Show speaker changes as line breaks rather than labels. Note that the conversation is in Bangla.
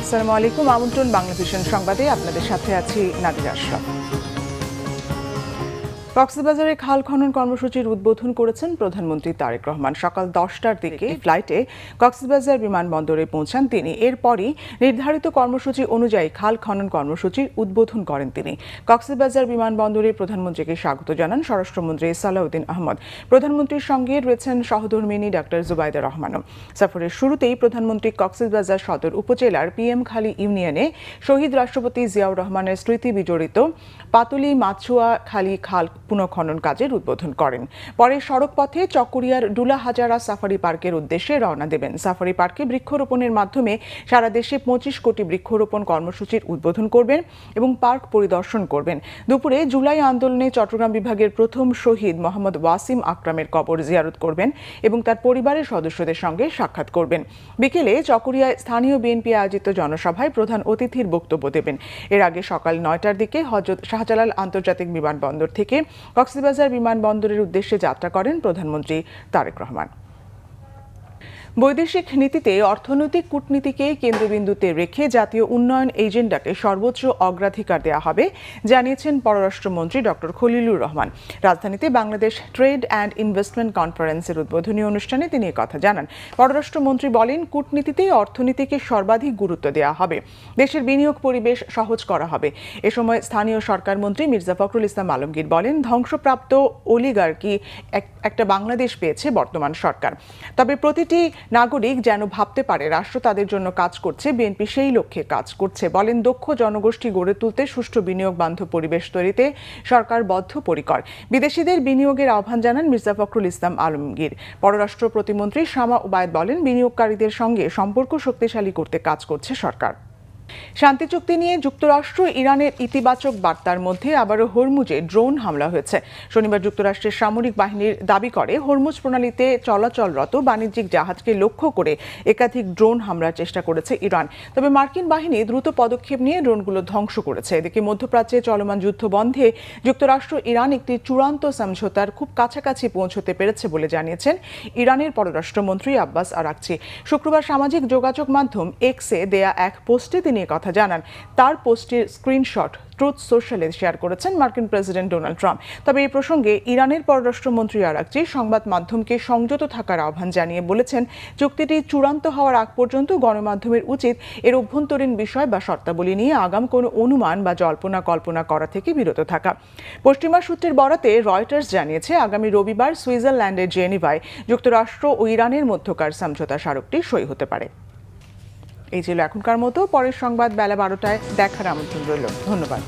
আসসালামু আলাইকুম। আমন্ত্রণ বাংলাদেশের সংবাদে আপনাদের সাথে আছি নাদিরা আশরাফ। কক্সবাজারে খাল খনন কর্মসূচির উদ্বোধন করেছেন প্রধানমন্ত্রী তারেক রহমান। সকাল 10টার দিকে ফ্লাইটে কক্সবাজার বিমানবন্দরে পৌঁছান তিনি। এরপরই নির্ধারিত কর্মসূচি অনুযায়ী খাল খনন কর্মসূচির উদ্বোধন করেন তিনি। কক্সবাজার বিমানবন্দরে প্রধানমন্ত্রীকে স্বাগত জানান স্বরাষ্ট্রমন্ত্রী সালাউদ্দিন আহমদ। প্রধানমন্ত্রীর সঙ্গে রয়েছেন সহধর্মিণী ডাক্তার জুবাইদা রহমানও। সফরের শুরুতেই প্রধানমন্ত্রী কক্সবাজার সদর উপজেলার PM খালি ইউনিয়নে শহীদ রাষ্ট্রপতি জিয়াউর রহমানের স্মৃতি বিজড়িত পাতুলি মাছুয়া খালি খাল পুনঃখনন কাজের উদ্বোধন করেন। পরে সড়ক পথে চকরিয়ার ডুলা হাজারা সাফারি পার্কের উদ্দেশ্যে রওনা দেবেন। সাফারি পার্কে বৃক্ষরোপণের মাধ্যমে সারা দেশে 25 কোটি বৃক্ষরোপণ কর্মসূচির উদ্বোধন করবেন এবং পার্ক পরিদর্শন করবেন। দুপুরে জুলাই আন্দোলনে চট্টগ্রাম বিভাগের প্রথম শহীদ মোহাম্মদ ওয়াসিম আকরামের কবর জিয়ারত করবেন এবং তার পরিবারের সদস্যদের সঙ্গে সাক্ষাৎ করবেন। বিকেলে চকরিয়ায় স্থানীয় বিএনপি আয়োজিত জনসভায় প্রধান অতিথির বক্তব্য দেবেন। এর আগে সকাল 9টার দিকে হযরত শাহজালাল আন্তর্জাতিক বিমানবন্দর থেকে কক্সবাজার বিমানবন্দরের উদ্দেশ্যে যাত্রা করেন প্রধানমন্ত্রী তারেক রহমান। বৈদেশিক নীতিতে অর্থনৈতিক কূটনীতিকে কেন্দ্রবিন্দুতে রেখে জাতীয় উন্নয়ন এজেন্ডাকে সর্বোচ্চ অগ্রাধিকার দেওয়া হবে জানিয়েছেন পররাষ্ট্রমন্ত্রী ডক্টর খলিলুর রহমান। রাজধানীতে বাংলাদেশ ট্রেড অ্যান্ড ইনভেস্টমেন্ট কনফারেন্সের উদ্বোধনী অনুষ্ঠানে তিনি কথা জানান। পররাষ্ট্রমন্ত্রী বলেন, কূটনীতিতে অর্থনীতিকে সর্বাধিক গুরুত্ব দেওয়া হবে, দেশের বিনিয়োগ পরিবেশ সহজ করা হবে। এ সময় স্থানীয় সরকার মন্ত্রী মির্জা ফখরুল ইসলাম আলমগীর বলেন, ধ্বংসপ্রাপ্ত অলিগার্কি একটা বাংলাদেশ পেয়েছে বর্তমান সরকার। তবে প্রতিটি নাগরিক যেন ভাবতে পারে রাষ্ট্র তাদের জন্য কাজ করছে, বিএনপি সেই লক্ষ্যে কাজ করছে। বলেন, দক্ষ জনগোষ্ঠী গড়ে তুলতে সুষ্ঠু বিনিয়োগ বান্ধব পরিবেশ তৈরিতে সরকার বদ্ধপরিকর। বিদেশিদের বিনিয়োগের আহ্বান জানান মির্জা ফখরুল ইসলাম আলমগীর। পররাষ্ট্র প্রতিমন্ত্রী শামা ওবায়েদ বলেন, বিনিয়োগকারীদের সঙ্গে সম্পর্ক শক্তিশালী করতে কাজ করছে সরকার। শান্তি চুক্তি নিয়ে যুক্তরাষ্ট্র ইরানের ইতিবাচক বার্তার মধ্যে আবারও হরমুজে ড্রোন হামলা হয়েছে। শনিবার যুক্তরাষ্ট্রের সামরিক বাহিনীর দাবি করে হরমুজ প্রণালীতে চলাচলরত বাণিজ্যিক জাহাজকে লক্ষ্য করে একাধিক ড্রোন হামলার চেষ্টা করেছে ইরান। তবে মার্কিন বাহিনী দ্রুত পদক্ষেপ নিয়ে ড্রোনগুলো ধ্বংস করেছে। এদিকে মধ্যপ্রাচ্যে চলমান যুদ্ধ বন্ধে যুক্তরাষ্ট্র ইরান একটি চূড়ান্ত সমঝোতার খুব কাছাকাছি পৌঁছতে পেরেছে বলে জানিয়েছেন ইরানের পররাষ্ট্রমন্ত্রী আব্বাস আরাকচি। শুক্রবার সামাজিক যোগাযোগ মাধ্যম এক্সে দেয়া এক পোস্টে তিনি কথা জানান। তার পোস্টের স্ক্রিনশট ট্রুথ সোশ্যালে শেয়ার করেছেন মার্কিন প্রেসিডেন্ট ডোনাল্ড ট্রাম্প। তবে এই প্রসঙ্গে ইরানের পররাষ্ট্রমন্ত্রী আরাকচি সংবাদ মাধ্যমকে সংযত থাকার আহ্বান জানিয়ে বলেছেন, চুক্তিটি চূড়ান্ত হওয়ার আগ পর্যন্ত গণমাধ্যমের উচিত এর অভ্যন্তরীণ বিষয় বা শর্তাবলী নিয়ে আগাম কোনো অনুমান বা জল্পনা কল্পনা করা থেকে বিরত থাকা। পশ্চিমা সূত্রের বরাতে রয়টার্স জানিয়েছে, আগামী রবিবার সুইজারল্যান্ডের জেনিভায় যুক্তরাষ্ট্র ও ইরানের মধ্যকার সমঝোতা স্মারকটি সই হতে পারে। এই ছিল এখনকার মতো। পরের সংবাদ বেলা 12টায় দেখার আমন্ত্রণ রইল। ধন্যবাদ।